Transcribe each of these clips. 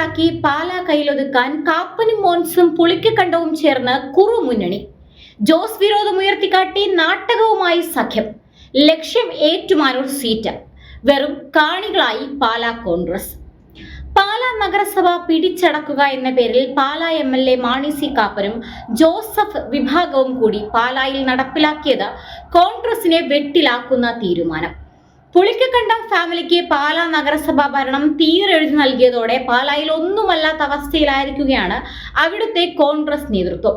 നടപ്പിലാക്കി പാലാ കയ്യിലൊതുക്കാൻ കാപ്പനും മോൻസും പുളിക്കക്കണ്ടവും ചേർന്ന് കുറുമുന്നണി. ജോസ് വിരോധം ഉയർത്തിക്കാട്ടി നാട്ടകവുമായി സഖ്യം. ലക്ഷ്യം ഏറ്റുമാനൂർ സീറ്റ്. വെറും കാണികളായി പാലാ കോൺഗ്രസ്. പാലാ നഗരസഭ പിടിച്ചടക്കുക എന്ന പേരിൽ പാലാ MLA മാണി സി കാപ്പനും ജോസഫ് വിഭാഗവും കൂടി പാലായിൽ നടപ്പിലാക്കിയത് കോൺഗ്രസിനെ വെട്ടിലാക്കുന്ന തീരുമാനം. പുളിക്കക്കണ്ടം ഫാമിലിക്ക് പാലാ നഗരസഭാ ഭരണം തീരെഴുതി നൽകിയതോടെ പാലായിൽ ഒന്നുമല്ലാത്ത അവസ്ഥയിലായിരിക്കുകയാണ് അവിടുത്തെ കോൺഗ്രസ് നേതൃത്വം.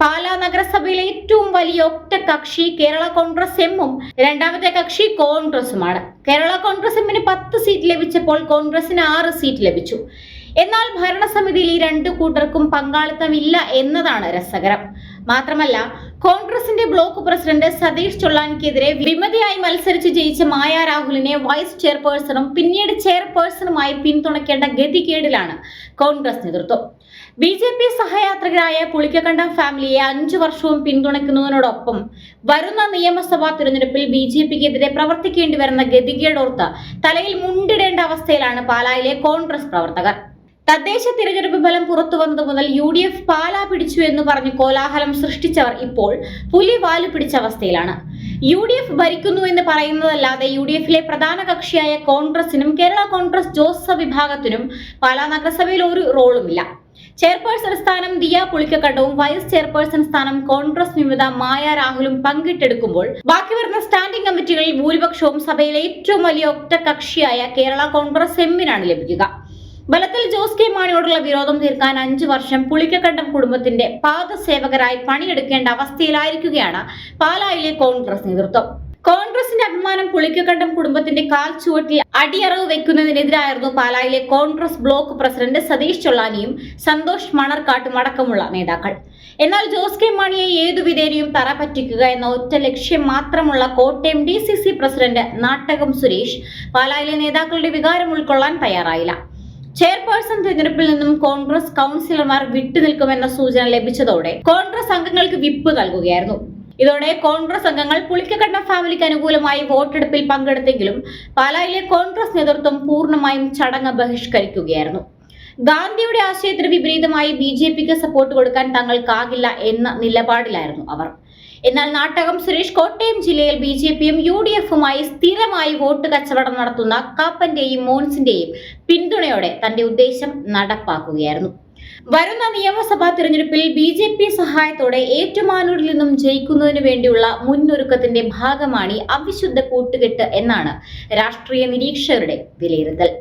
പാലാ നഗരസഭയിലെ ഏറ്റവും വലിയ ഒറ്റ കക്ഷി കേരള കോൺഗ്രസ് എമ്മും രണ്ടാമത്തെ കക്ഷി കോൺഗ്രസുമാണ്. കേരള കോൺഗ്രസ് എമ്മിന് 10 സീറ്റ് ലഭിച്ചപ്പോൾ കോൺഗ്രസിന് 6 സീറ്റ് ലഭിച്ചു. എന്നാൽ ഭരണസമിതിയിൽ ഈ രണ്ടു കൂട്ടർക്കും പങ്കാളിത്തമില്ല എന്നതാണ് രസകരം. മാത്രമല്ല, കോൺഗ്രസിന്റെ ബ്ലോക്ക് പ്രസിഡന്റ് സതീഷ് ചൊള്ളാനിക്കെതിരെ വിമതിയായി മത്സരിച്ച് ജയിച്ച മായ രാഹുലിനെ വൈസ് ചെയർപേഴ്സണും പിന്നീട് ചെയർപേഴ്സണുമായി പിന്തുണയ്ക്കേണ്ട ഗതികേടിലാണ് കോൺഗ്രസ് നേതൃത്വം. BJP സഹയാത്രികരായ പുളിക്കക്കണ്ടം ഫാമിലിയെ 5 വർഷവും പിന്തുണയ്ക്കുന്നതിനോടൊപ്പം വരുന്ന നിയമസഭാ തിരഞ്ഞെടുപ്പിൽ BJPക്കെതിരെ പ്രവർത്തിക്കേണ്ടി വരുന്ന ഗതികേടോർത്ത് തലയിൽ മുണ്ടിടേണ്ട അവസ്ഥയിലാണ് പാലായിലെ കോൺഗ്രസ് പ്രവർത്തകർ. തദ്ദേശ തിരഞ്ഞെടുപ്പ് ഫലം പുറത്തു വന്നത് മുതൽ UDF പാലാ പിടിച്ചു എന്ന് പറഞ്ഞ് കോലാഹലം സൃഷ്ടിച്ചവർ ഇപ്പോൾ പുലി വാല് പിടിച്ച അവസ്ഥയിലാണ്. UDF ഭരിക്കുന്നു എന്ന് പറയുന്നതല്ലാതെ UDFിലെ പ്രധാന കക്ഷിയായ കോൺഗ്രസിനും കേരള കോൺഗ്രസ് ജോസഫ് വിഭാഗത്തിനും പാലാ നഗരസഭയിൽ ഒരു റോളുമില്ല. ചെയർപേഴ്സൺ സ്ഥാനം ദിയ പുളിക്കക്കണ്ടവും വൈസ് ചെയർപേഴ്സൺ സ്ഥാനം കോൺഗ്രസ് വിമത മായ രാഹുലും പങ്കിട്ടെടുക്കുമ്പോൾ ബാക്കി വരുന്ന സ്റ്റാൻഡിംഗ് കമ്മിറ്റികളിൽ ഭൂരിപക്ഷവും സഭയിലെ ഏറ്റവും വലിയ ഒറ്റ കക്ഷിയായ കേരള കോൺഗ്രസ് എമ്മിനാണ് ലഭിക്കുക. ബലത്തിൽ ജോസ് കെ മാണിയോടുള്ള വിരോധം തീർക്കാൻ 5 വർഷം പുളിക്കക്കണ്ടം കുടുംബത്തിന്റെ പാദസേവകരായി പണിയെടുക്കേണ്ട അവസ്ഥയിലായിരിക്കുകയാണ് പാലായിലെ കോൺഗ്രസ് നേതൃത്വം. കോൺഗ്രസിന്റെ അഭിമാനം പുളിക്കക്കണ്ടം കുടുംബത്തിന്റെ കാൽ ചുവട്ടിൽ അടിയറവ് വെക്കുന്നതിനെതിരായിരുന്നു പാലായിലെ കോൺഗ്രസ് ബ്ലോക്ക് പ്രസിഡന്റ് സതീഷ് ചൊള്ളാനിയും സന്തോഷ് മണർക്കാട്ടും അടക്കമുള്ള നേതാക്കൾ. എന്നാൽ ജോസ് കെ മാണിയെ ഏതു വിധേനയും തറ പറ്റിക്കുക എന്ന ഒറ്റ ലക്ഷ്യം മാത്രമുള്ള കോട്ടയം DCC പ്രസിഡന്റ് നാട്ടകം സുരേഷ് പാലായിലെ നേതാക്കളുടെ വികാരം ഉൾക്കൊള്ളാൻ തയ്യാറായില്ല. ചെയർപേഴ്സൺ തിരഞ്ഞെടുപ്പിൽ നിന്നും കോൺഗ്രസ് കൗൺസിലർമാർ വിട്ടുനിൽക്കുമെന്ന സൂചന ലഭിച്ചതോടെ കോൺഗ്രസ് അംഗങ്ങൾക്ക് വിപ്പ് നൽകുകയായിരുന്നു. ഇതോടെ കോൺഗ്രസ് അംഗങ്ങൾ പുളിക്കക്കണ്ടം ഫാമിലിക്ക് അനുകൂലമായി വോട്ടെടുപ്പിൽ പങ്കെടുത്തെങ്കിലും പാലായിലെ കോൺഗ്രസ് നേതൃത്വം പൂർണ്ണമായും ചടങ്ങ് ബഹിഷ്കരിക്കുകയായിരുന്നു. ഗാന്ധിയുടെ ആശയത്തിന് വിപരീതമായി BJPക്ക് സപ്പോർട്ട് കൊടുക്കാൻ തങ്ങൾക്കാകില്ല എന്ന നിലപാടിലായിരുന്നു അവർ. എന്നാൽ നാട്ടകം സുരേഷ് കോട്ടയം ജില്ലയിൽ BJPയും UDFുമായി സ്ഥിരമായി വോട്ട് കച്ചവടം നടത്തുന്ന കാപ്പന്റെയും മോൻസിന്റെയും പിന്തുണയോടെ തന്റെ ഉദ്ദേശം നടപ്പാക്കുകയായിരുന്നു. വരുന്ന നിയമസഭാ തിരഞ്ഞെടുപ്പിൽ BJP സഹായത്തോടെ ഏറ്റുമാനൂരിൽ നിന്നും ജയിക്കുന്നതിന് വേണ്ടിയുള്ള മുന്നൊരുക്കത്തിന്റെ ഭാഗമാണ് അവിശുദ്ധ കൂട്ടുകെട്ട് എന്നാണ് രാഷ്ട്രീയ നിരീക്ഷകരുടെ വിലയിരുത്തൽ.